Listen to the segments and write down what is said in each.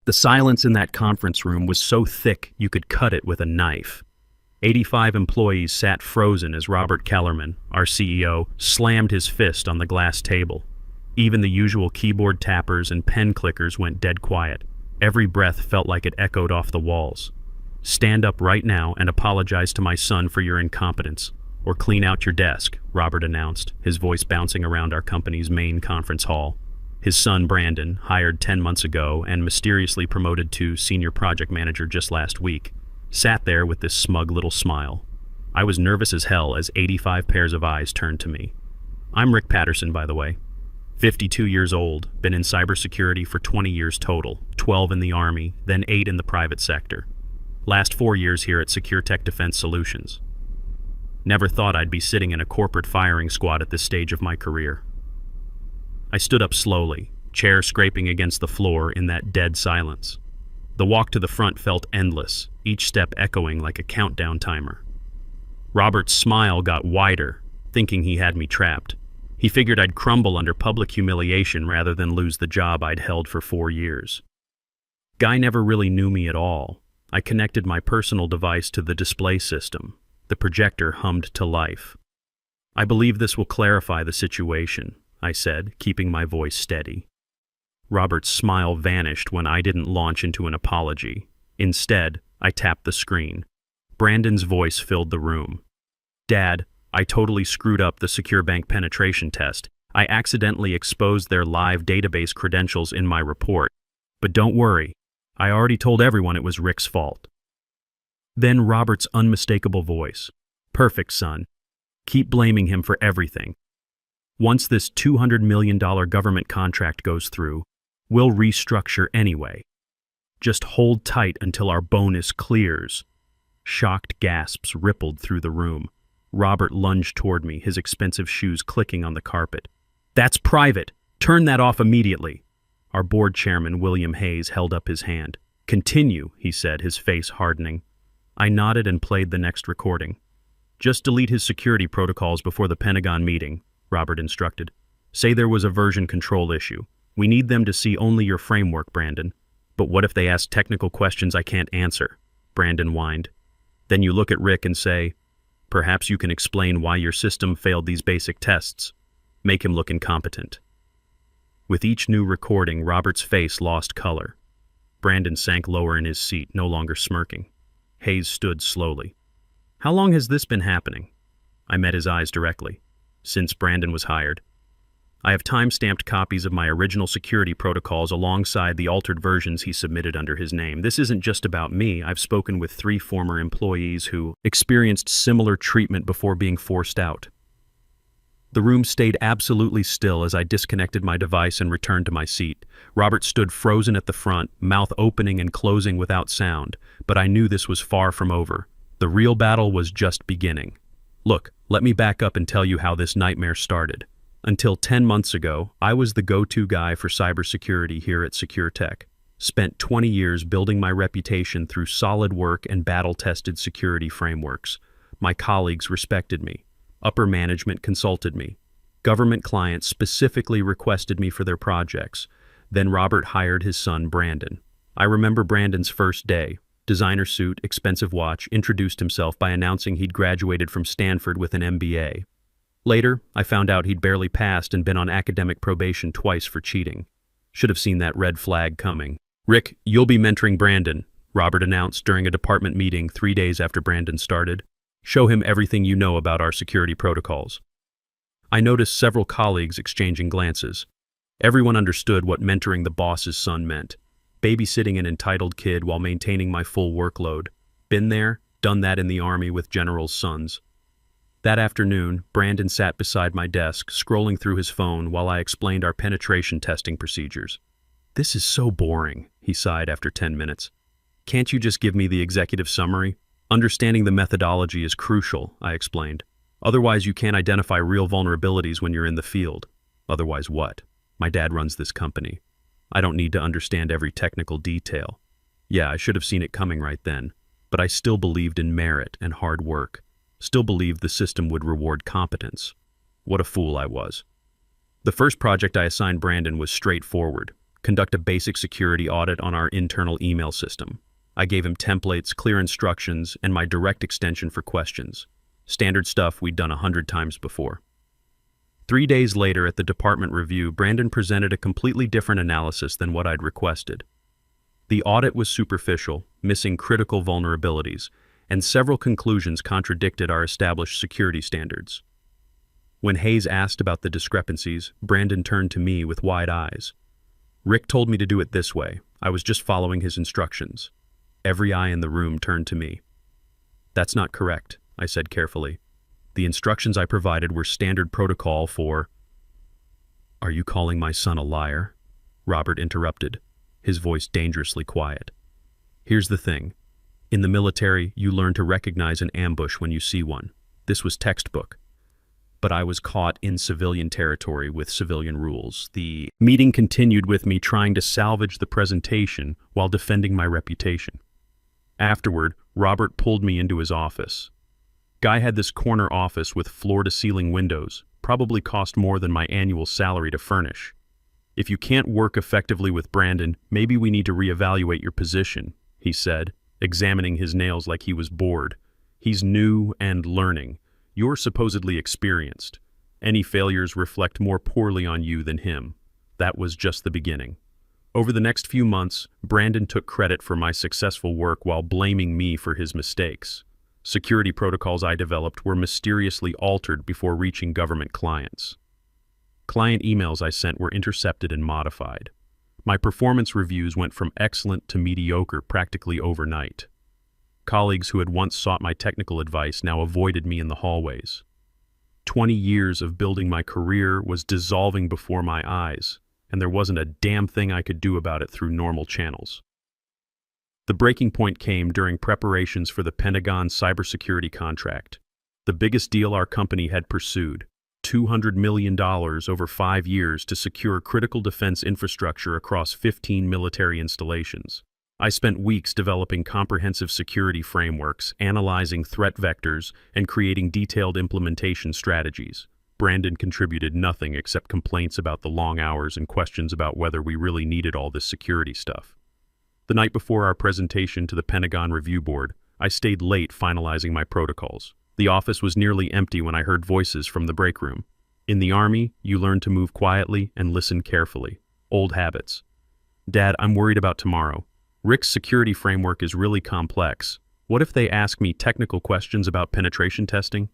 The silence in that conference room was so thick you could cut it with a knife. 85 employees sat frozen as Robert Kellerman, our CEO, slammed his fist on the glass table. Even the usual keyboard tappers and pen clickers went dead quiet. Every breath felt like it echoed off the walls. "Stand up right now and apologize to my son for your incompetence, or clean out your desk," Robert announced, his voice bouncing around our company's main conference hall. His son, Brandon, hired 10 months ago and mysteriously promoted to senior project manager just last week, sat there with this smug little smile. I was nervous as hell as 85 pairs of eyes turned to me. I'm Rick Patterson, by the way. 52 years old, been in cybersecurity for 20 years total, 12 in the Army, then 8 in the private sector. Last 4 years here at Secure Tech Defense Solutions. Never thought I'd be sitting in a corporate firing squad at this stage of my career. I stood up slowly, chair scraping against the floor in that dead silence. The walk to the front felt endless, each step echoing like a countdown timer. Robert's smile got wider, thinking he had me trapped. He figured I'd crumble under public humiliation rather than lose the job I'd held for 4 years. Guy never really knew me at all. I connected my personal device to the display system. The projector hummed to life. "I believe this will clarify the situation," I said, keeping my voice steady. Robert's smile vanished when I didn't launch into an apology. Instead, I tapped the screen. Brandon's voice filled the room. "Dad, I totally screwed up the secure bank penetration test. I accidentally exposed their live database credentials in my report. But don't worry, I already told everyone it was Rick's fault." Then Robert's unmistakable voice. "Perfect, son. Keep blaming him for everything. Once this $200 million government contract goes through, we'll restructure anyway. Just hold tight until our bonus clears." Shocked gasps rippled through the room. Robert lunged toward me, his expensive shoes clicking on the carpet. "That's private. Turn that off immediately." Our board chairman, William Hayes, held up his hand. "Continue," he said, his face hardening. I nodded and played the next recording. "Just delete his security protocols before the Pentagon meeting," Robert instructed. "Say there was a version control issue. We need them to see only your framework, Brandon." "But what if they ask technical questions I can't answer?" Brandon whined. "Then you look at Rick and say, 'Perhaps you can explain why your system failed these basic tests.' Make him look incompetent." With each new recording, Robert's face lost color. Brandon sank lower in his seat, no longer smirking. Hayes stood slowly. "How long has this been happening?" I met his eyes directly. "Since Brandon was hired. I have time-stamped copies of my original security protocols alongside the altered versions he submitted under his name. This isn't just about me. I've spoken with 3 former employees who experienced similar treatment before being forced out." The room stayed absolutely still as I disconnected my device and returned to my seat. Robert stood frozen at the front, mouth opening and closing without sound, but I knew this was far from over. The real battle was just beginning. "Look, let me back up and tell you how this nightmare started. Until 10 months ago, I was the go-to guy for cybersecurity here at Secure Tech. Spent 20 years building my reputation through solid work and battle-tested security frameworks. My colleagues respected me. Upper management consulted me. Government clients specifically requested me for their projects. Then Robert hired his son, Brandon. I remember Brandon's first day. Designer suit, expensive watch, introduced himself by announcing he'd graduated from Stanford with an MBA. Later, I found out he'd barely passed and been on academic probation twice for cheating. Should have seen that red flag coming. "Rick, you'll be mentoring Brandon," Robert announced during a department meeting 3 days after Brandon started. "Show him everything you know about our security protocols." I noticed several colleagues exchanging glances. Everyone understood what mentoring the boss's son meant. Babysitting an entitled kid while maintaining my full workload. Been there, done that in the Army with generals' sons. That afternoon, Brandon sat beside my desk, scrolling through his phone while I explained our penetration testing procedures. "This is so boring," he sighed after 10 minutes. "Can't you just give me the executive summary?" "Understanding the methodology is crucial," I explained. "Otherwise, you can't identify real vulnerabilities when you're in the field." "Otherwise what? My dad runs this company. I don't need to understand every technical detail." Yeah, I should have seen it coming right then, but I still believed in merit and hard work. Still believed the system would reward competence. What a fool I was. The first project I assigned Brandon was straightforward. conduct a basic security audit on our internal email system. I gave him templates, clear instructions, and my direct extension for questions. Standard stuff we'd done 100 times before. 3 days later at the department review, Brandon presented a completely different analysis than what I'd requested. The audit was superficial, missing critical vulnerabilities, and several conclusions contradicted our established security standards. When Hayes asked about the discrepancies, Brandon turned to me with wide eyes. "Rick told me to do it this way. I was just following his instructions." Every eye in the room turned to me. "That's not correct," I said carefully. "The instructions I provided were standard protocol for—" "Are you calling my son a liar?" Robert interrupted, his voice dangerously quiet. "Here's the thing. In the military, you learn to recognize an ambush when you see one. This was textbook. But I was caught in civilian territory with civilian rules. The meeting continued with me trying to salvage the presentation while defending my reputation. Afterward, Robert pulled me into his office. Guy had this corner office with floor-to-ceiling windows, probably cost more than my annual salary to furnish. "If you can't work effectively with Brandon, maybe we need to reevaluate your position," he said, examining his nails like he was bored. "He's new and learning. You're supposedly experienced. Any failures reflect more poorly on you than him." That was just the beginning. Over the next few months, Brandon took credit for my successful work while blaming me for his mistakes. Security protocols I developed were mysteriously altered before reaching government clients. Client emails I sent were intercepted and modified. My performance reviews went from excellent to mediocre practically overnight. Colleagues who had once sought my technical advice now avoided me in the hallways. 20 years of building my career was dissolving before my eyes, and there wasn't a damn thing I could do about it through normal channels. The breaking point came during preparations for the Pentagon cybersecurity contract, the biggest deal our company had pursued, $200 million over 5 years to secure critical defense infrastructure across 15 military installations. I spent weeks developing comprehensive security frameworks, analyzing threat vectors, and creating detailed implementation strategies. Brandon contributed nothing except complaints about the long hours and questions about whether we really needed all this security stuff. The night before our presentation to the Pentagon Review Board, I stayed late finalizing my protocols. The office was nearly empty when I heard voices from the break room. In the Army, you learn to move quietly and listen carefully. Old habits. "Dad, I'm worried about tomorrow. Rick's security framework is really complex. What if they ask me technical questions about penetration testing?"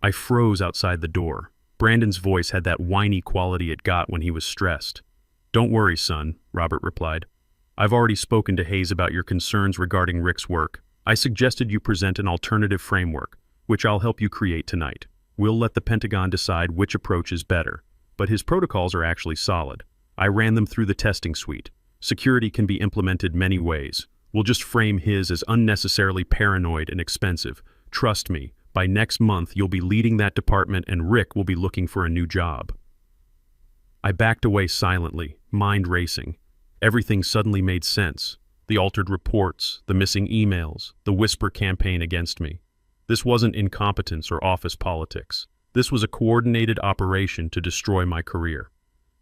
I froze outside the door. Brandon's voice had that whiny quality it got when he was stressed. "Don't worry, son," Robert replied. "I've already spoken to Hayes about your concerns regarding Rick's work. I suggested you present an alternative framework, which I'll help you create tonight. We'll let the Pentagon decide which approach is better, but his protocols are actually solid. I ran them through the testing suite. Security can be implemented many ways. We'll just frame his as unnecessarily paranoid and expensive. Trust me, by next month you'll be leading that department and Rick will be looking for a new job." I backed away silently, mind racing. Everything suddenly made sense. The altered reports, the missing emails, the whisper campaign against me. This wasn't incompetence or office politics. This was a coordinated operation to destroy my career.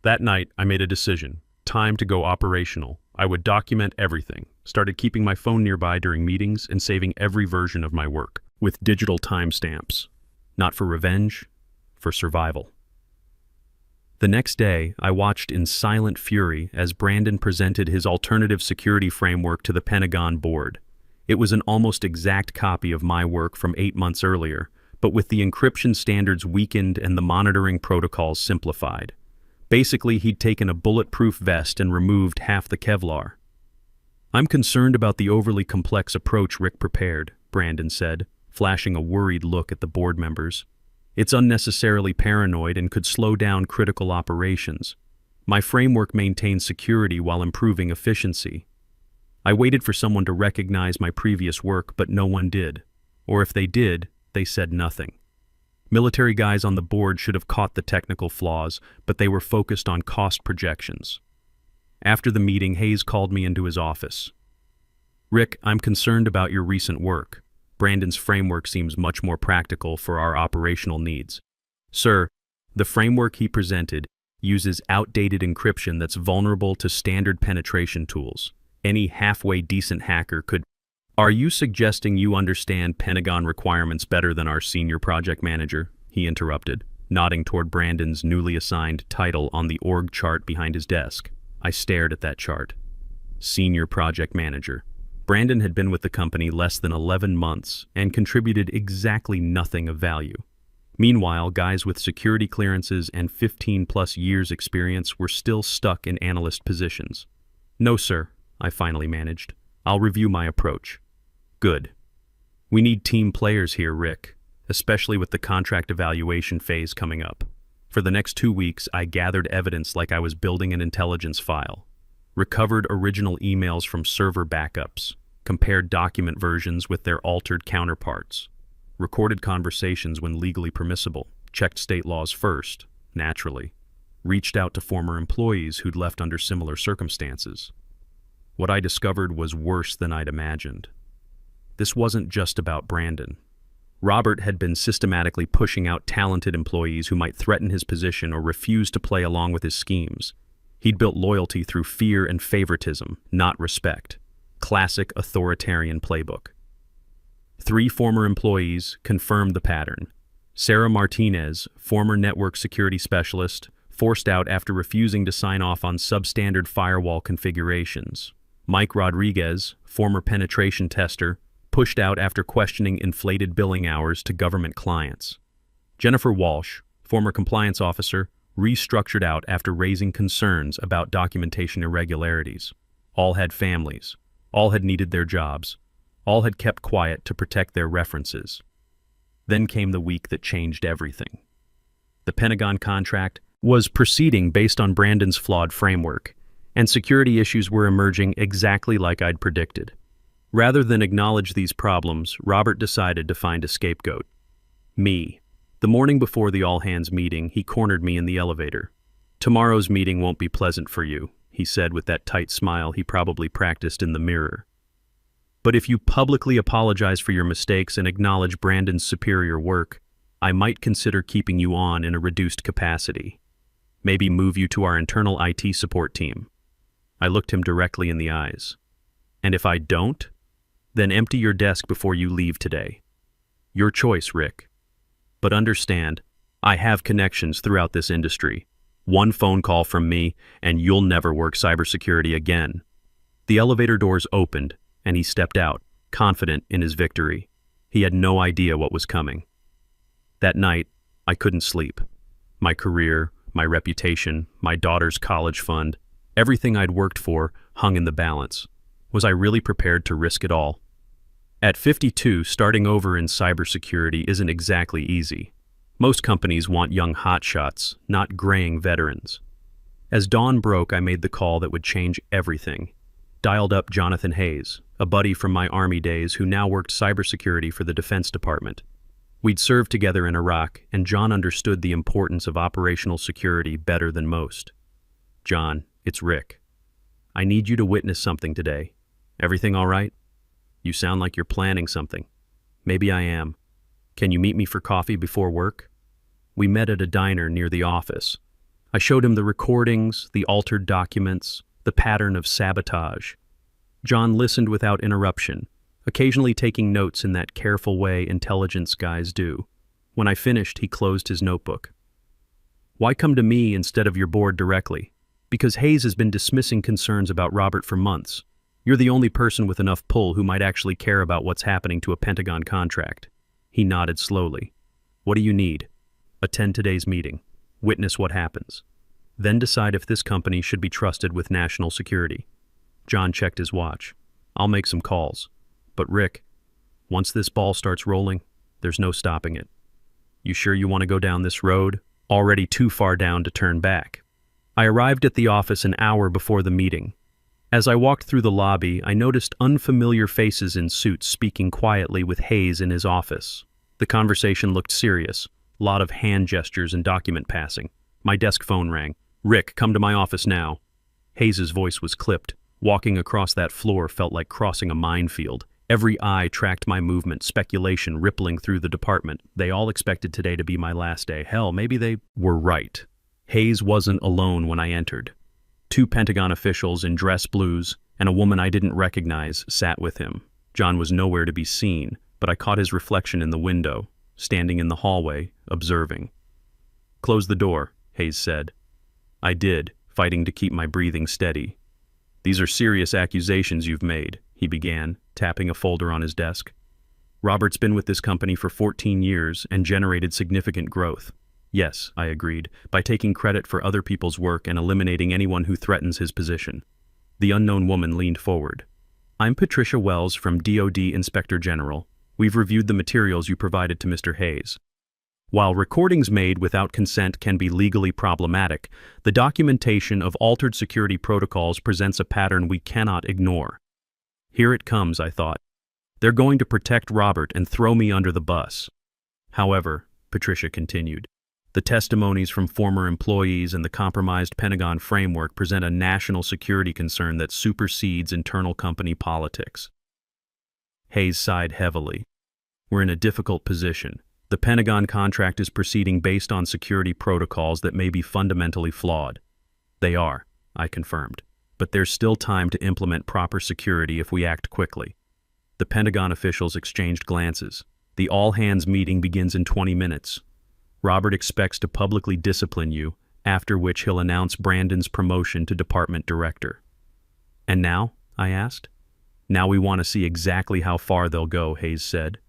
That night, I made a decision. Time to go operational. I would document everything, started keeping my phone nearby during meetings and saving every version of my work, with digital timestamps. Not for revenge, for survival. The next day, I watched in silent fury as Brandon presented his alternative security framework to the Pentagon board. It was an almost exact copy of my work from 8 months earlier, but with the encryption standards weakened and the monitoring protocols simplified. Basically, he'd taken a bulletproof vest and removed half the Kevlar. "I'm concerned about the overly complex approach Rick prepared," Brandon said, flashing a worried look at the board members. "It's unnecessarily paranoid and could slow down critical operations. My framework maintains security while improving efficiency." I waited for someone to recognize my previous work, but no one did. Or if they did, they said nothing. Military guys on the board should have caught the technical flaws, but they were focused on cost projections. After the meeting, Hayes called me into his office. "Rick, I'm concerned about your recent work. Brandon's framework seems much more practical for our operational needs." "Sir, the framework he presented Uses outdated encryption that's vulnerable to standard penetration tools. Any halfway decent hacker could. Are you suggesting you understand Pentagon requirements better than our senior project manager? He interrupted, nodding toward Brandon's newly assigned title on the org chart behind his desk. I stared at that chart. Senior project manager. Brandon had been with the company less than 11 months and contributed exactly nothing of value. Meanwhile, guys with security clearances and 15-plus years experience were still stuck in analyst positions. No, sir, I finally managed. I'll review my approach. Good. We need team players here, Rick, especially with the contract evaluation phase coming up. For the next 2 weeks, I gathered evidence like I was building an intelligence file. Recovered original emails from server backups, compared document versions with their altered counterparts, recorded conversations when legally permissible, checked state laws first, naturally, reached out to former employees who'd left under similar circumstances. What I discovered was worse than I'd imagined. This wasn't just about Brandon. Robert had been systematically pushing out talented employees who might threaten his position or refuse to play along with his schemes. He'd built loyalty through fear and favoritism, not respect. Classic authoritarian playbook. 3 former employees confirmed the pattern. Sarah Martinez, former network security specialist, forced out after refusing to sign off on substandard firewall configurations. Mike Rodriguez, former penetration tester, pushed out after questioning inflated billing hours to government clients. Jennifer Walsh, former compliance officer, restructured out after raising concerns about documentation irregularities. All had families. All had needed their jobs. All had kept quiet to protect their references. Then came the week that changed everything. The Pentagon contract was proceeding based on Brandon's flawed framework, and security issues were emerging exactly like I'd predicted. Rather than acknowledge these problems, Robert decided to find a scapegoat. Me. The morning before the all-hands meeting, he cornered me in the elevator. "Tomorrow's meeting won't be pleasant for you," he said with that tight smile he probably practiced in the mirror. "But if you publicly apologize for your mistakes and acknowledge Brandon's superior work, I might consider keeping you on in a reduced capacity. Maybe move you to our internal IT support team." I looked him directly in the eyes. "And if I don't? Then empty your desk before you leave today. Your choice, Rick. But understand, I have connections throughout this industry. One phone call from me, and you'll never work cybersecurity again." The elevator doors opened, and he stepped out, confident in his victory. He had no idea what was coming. That night, I couldn't sleep. My career, my reputation, my daughter's college fund, everything I'd worked for hung in the balance. Was I really prepared to risk it all? At 52, starting over in cybersecurity isn't exactly easy. Most companies want young hotshots, not graying veterans. As dawn broke, I made the call that would change everything. Dialed up Jonathan Hayes, a buddy from my Army days who now worked cybersecurity for the Defense Department. We'd served together in Iraq, and John understood the importance of operational security better than most. "John, it's Rick. I need you to witness something today. Everything all right? You sound like you're planning something." "Maybe I am. Can you meet me for coffee before work?" We met at a diner near the office. I showed him the recordings, the altered documents, the pattern of sabotage. John listened without interruption, occasionally taking notes in that careful way intelligence guys do. When I finished, he closed his notebook. "Why come to me instead of your board directly? Because Hayes has been dismissing concerns about Robert for months. You're the only person with enough pull who might actually care about what's happening to a Pentagon contract." He nodded slowly. "What do you need?" "Attend today's meeting. Witness what happens. Then decide if this company should be trusted with national security." John checked his watch. "I'll make some calls. But Rick, once this ball starts rolling, there's no stopping it. You sure you want to go down this road? Already too far down to turn back." I arrived at the office an hour before the meeting. As I walked through the lobby, I noticed unfamiliar faces in suits speaking quietly with Hayes in his office. The conversation looked serious, a lot of hand gestures and document passing. My desk phone rang. "Rick, come to my office now." Hayes' voice was clipped. Walking across that floor felt like crossing a minefield. Every eye tracked my movement, speculation rippling through the department. They all expected today to be my last day. Hell, maybe they were right. Hayes wasn't alone when I entered. Two Pentagon officials in dress blues and a woman I didn't recognize sat with him. John was nowhere to be seen, but I caught his reflection in the window, standing in the hallway, observing. "Close the door," Hayes said. I did, fighting to keep my breathing steady. "These are serious accusations you've made," he began, tapping a folder on his desk. "Robert's been with this company for 14 years and generated significant growth." "Yes," I agreed, "by taking credit for other people's work and eliminating anyone who threatens his position." The unknown woman leaned forward. "I'm Patricia Wells from DoD Inspector General. We've reviewed the materials you provided to Mr. Hayes. While recordings made without consent can be legally problematic, the documentation of altered security protocols presents a pattern we cannot ignore." Here it comes, I thought. They're going to protect Robert and throw me under the bus. "However," Patricia continued, "the testimonies from former employees and the compromised Pentagon framework present a national security concern that supersedes internal company politics." Hayes sighed heavily. "We're in a difficult position. The Pentagon contract is proceeding based on security protocols that may be fundamentally flawed." "They are," I confirmed. "But there's still time to implement proper security if we act quickly." The Pentagon officials exchanged glances. "The all-hands meeting begins in 20 minutes. Robert expects to publicly discipline you, after which he'll announce Brandon's promotion to department director." "And now?" I asked. "Now we want to see exactly how far they'll go," Hayes said.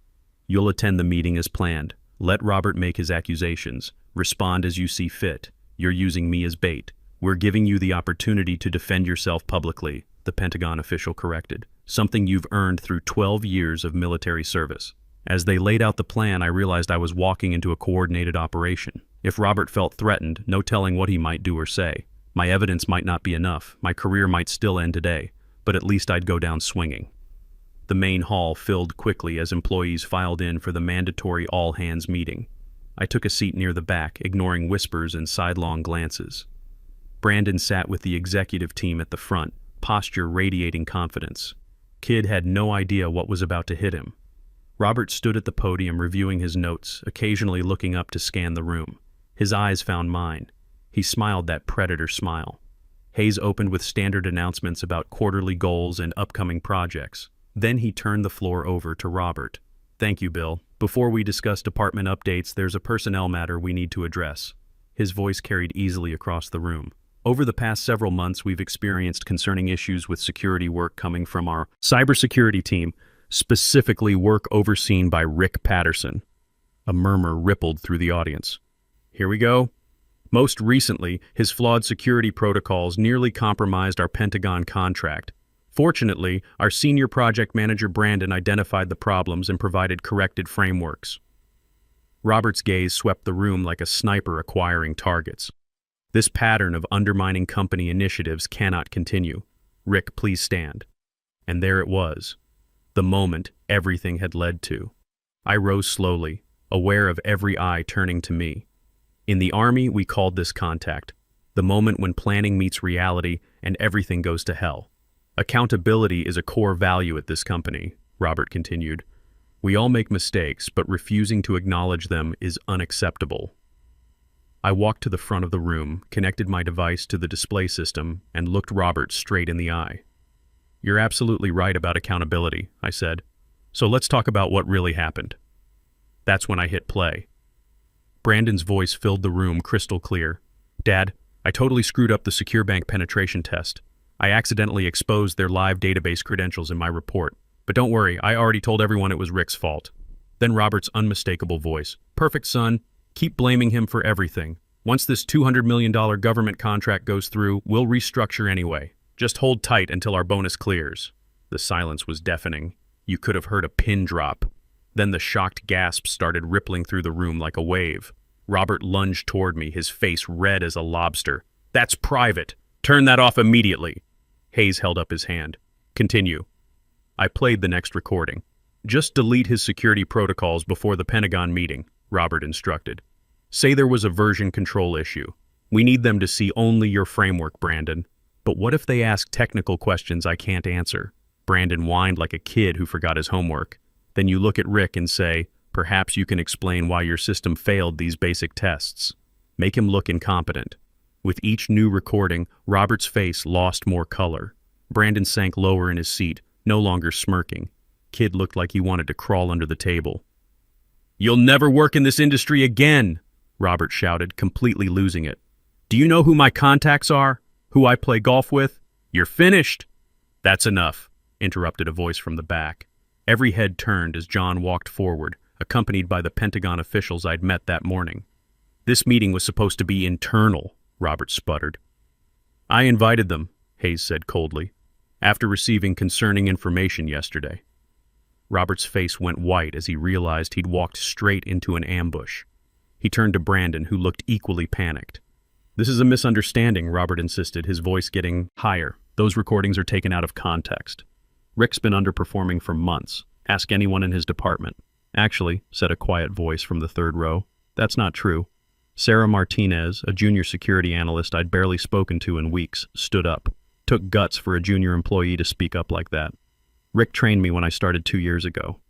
"You'll attend the meeting as planned. Let Robert make his accusations. Respond as you see fit. You're using me as bait. We're giving you the opportunity to defend yourself publicly," the Pentagon official corrected, "something you've earned through 12 years of military service." As they laid out the plan, I realized I was walking into a coordinated operation. If Robert felt threatened, no telling what he might do or say. My evidence might not be enough. My career might still end today, but at least I'd go down swinging. The main hall filled quickly as employees filed in for the mandatory all-hands meeting. I took a seat near the back, ignoring whispers and sidelong glances. Brandon sat with the executive team at the front, posture radiating confidence. Kid had no idea what was about to hit him. Robert stood at the podium reviewing his notes, occasionally looking up to scan the room. His eyes found mine. He smiled that predator smile. Hayes opened with standard announcements about quarterly goals and upcoming projects. Then he turned the floor over to Robert. "Thank you, Bill. Before we discuss department updates, there's a personnel matter we need to address." His voice carried easily across the room. "Over the past several months, we've experienced concerning issues with security work coming from our cybersecurity team, specifically work overseen by Rick Patterson." A murmur rippled through the audience. "Here we go." "Most recently, his flawed security protocols nearly compromised our Pentagon contract. Fortunately, our senior project manager Brandon identified the problems and provided corrected frameworks." Robert's gaze swept the room like a sniper acquiring targets. "This pattern of undermining company initiatives cannot continue. Rick, please stand." And there it was. The moment everything had led to. I rose slowly, aware of every eye turning to me. In the Army, we called this contact. The moment when planning meets reality and everything goes to hell. "Accountability is a core value at this company," Robert continued. "We all make mistakes, but refusing to acknowledge them is unacceptable." I walked to the front of the room, connected my device to the display system, and looked Robert straight in the eye. "You're absolutely right about accountability," I said. "So let's talk about what really happened." That's when I hit play. Brandon's voice filled the room crystal clear. "Dad, I totally screwed up the secure bank penetration test. I accidentally exposed their live database credentials in my report. But don't worry, I already told everyone it was Rick's fault." Then Robert's unmistakable voice. "Perfect, son. Keep blaming him for everything. Once this $200 million government contract goes through, we'll restructure anyway. Just hold tight until our bonus clears." The silence was deafening. You could have heard a pin drop. Then the shocked gasps started rippling through the room like a wave. Robert lunged toward me, his face red as a lobster. "That's private. Turn that off immediately." Hayes held up his hand. "Continue." I played the next recording. "Just delete his security protocols before the Pentagon meeting," Robert instructed. "Say there was a version control issue. We need them to see only your framework, Brandon." "But what if they ask technical questions I can't answer?" Brandon whined like a kid who forgot his homework. "Then you look at Rick and say, perhaps you can explain why your system failed these basic tests. Make him look incompetent." With each new recording, Robert's face lost more color. Brandon sank lower in his seat, no longer smirking. Kid looked like he wanted to crawl under the table. "You'll never work in this industry again," Robert shouted, completely losing it. "Do you know who my contacts are? Who I play golf with? You're finished." "That's enough," interrupted a voice from the back. Every head turned as John walked forward, accompanied by the Pentagon officials I'd met that morning. "This meeting was supposed to be internal," Robert sputtered. "I invited them," Hayes said coldly, "after receiving concerning information yesterday." Robert's face went white as he realized he'd walked straight into an ambush. He turned to Brandon, who looked equally panicked. "This is a misunderstanding," Robert insisted, his voice getting higher. "Those recordings are taken out of context. Rick's been underperforming for months. Ask anyone in his department." "Actually," said a quiet voice from the third row, "that's not true." Sarah Martinez, a junior security analyst I'd barely spoken to in weeks, stood up. Took guts for a junior employee to speak up like that. "Rick trained me when I started 2 years ago.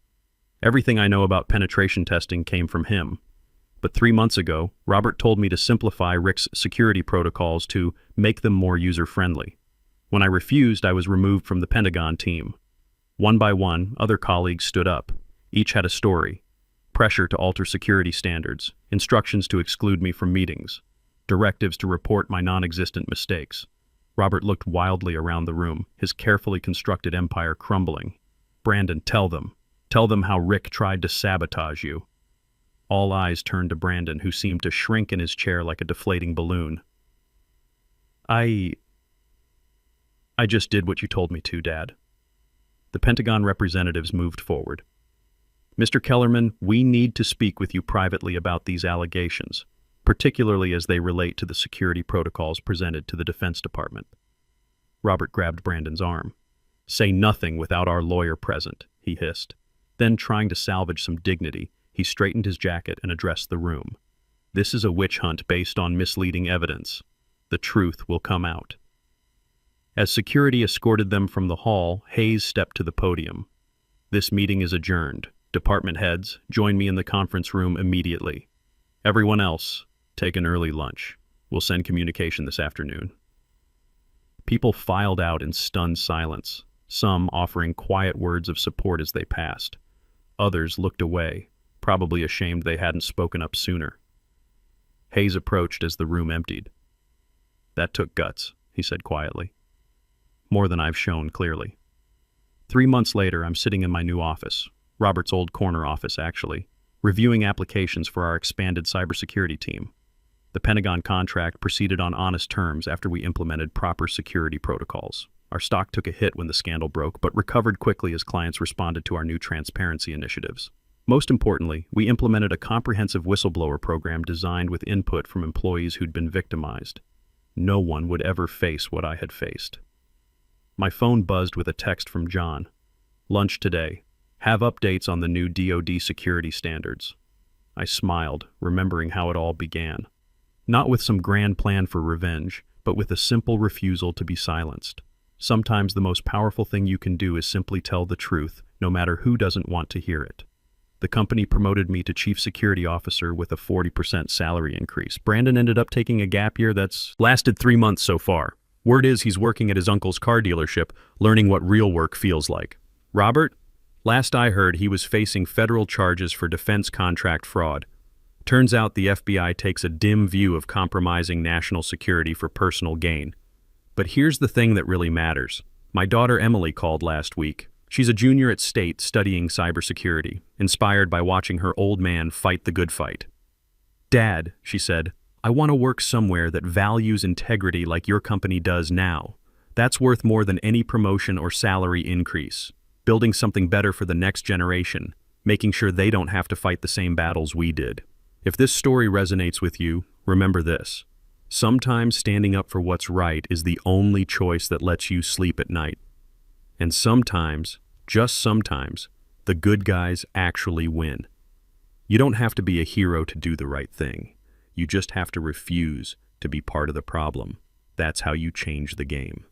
Everything I know about penetration testing came from him. But 3 months ago, Robert told me to simplify Rick's security protocols to make them more user-friendly. When I refused, I was removed from the Pentagon team. One by one, other colleagues stood up. Each had a story. Pressure to alter security standards, instructions to exclude me from meetings, directives to report my non-existent mistakes. Robert looked wildly around the room, his carefully constructed empire crumbling. "Brandon, tell them. Tell them how Rick tried to sabotage you." All eyes turned to Brandon, who seemed to shrink in his chair like a deflating balloon. I just did what you told me to, Dad." The Pentagon representatives moved forward. "Mr. Kellerman, we need to speak with you privately about these allegations, particularly as they relate to the security protocols presented to the Defense Department." Robert grabbed Brandon's arm. "Say nothing without our lawyer present," he hissed. Then, trying to salvage some dignity, he straightened his jacket and addressed the room. "This is a witch hunt based on misleading evidence. The truth will come out." As security escorted them from the hall, Hayes stepped to the podium. "This meeting is adjourned. Department heads, join me in the conference room immediately. Everyone else, take an early lunch. We'll send communication this afternoon." People filed out in stunned silence, some offering quiet words of support as they passed. Others looked away, probably ashamed they hadn't spoken up sooner. Hayes approached as the room emptied. "That took guts," he said quietly. "More than I've shown clearly." 3 months later, I'm sitting in my new office, Robert's old corner office actually, reviewing applications for our expanded cybersecurity team. The Pentagon contract proceeded on honest terms after we implemented proper security protocols. Our stock took a hit when the scandal broke, but recovered quickly as clients responded to our new transparency initiatives. Most importantly, we implemented a comprehensive whistleblower program designed with input from employees who'd been victimized. No one would ever face what I had faced. My phone buzzed with a text from John. "Lunch today. Have updates on the new DoD security standards." I smiled, remembering how it all began. Not with some grand plan for revenge, but with a simple refusal to be silenced. Sometimes the most powerful thing you can do is simply tell the truth, no matter who doesn't want to hear it. The company promoted me to Chief Security Officer with a 40% salary increase. Brandon ended up taking a gap year that's lasted 3 months so far. Word is he's working at his uncle's car dealership, learning what real work feels like. Robert? Last I heard, he was facing federal charges for defense contract fraud. Turns out the FBI takes a dim view of compromising national security for personal gain. But here's the thing that really matters. My daughter Emily called last week. She's a junior at State studying cybersecurity, inspired by watching her old man fight the good fight. "Dad," she said, "I want to work somewhere that values integrity like your company does now. That's worth more than any promotion or salary increase. Building something better for the next generation, making sure they don't have to fight the same battles we did." If this story resonates with you, remember this. Sometimes standing up for what's right is the only choice that lets you sleep at night. And sometimes, just sometimes, the good guys actually win. You don't have to be a hero to do the right thing. You just have to refuse to be part of the problem. That's how you change the game.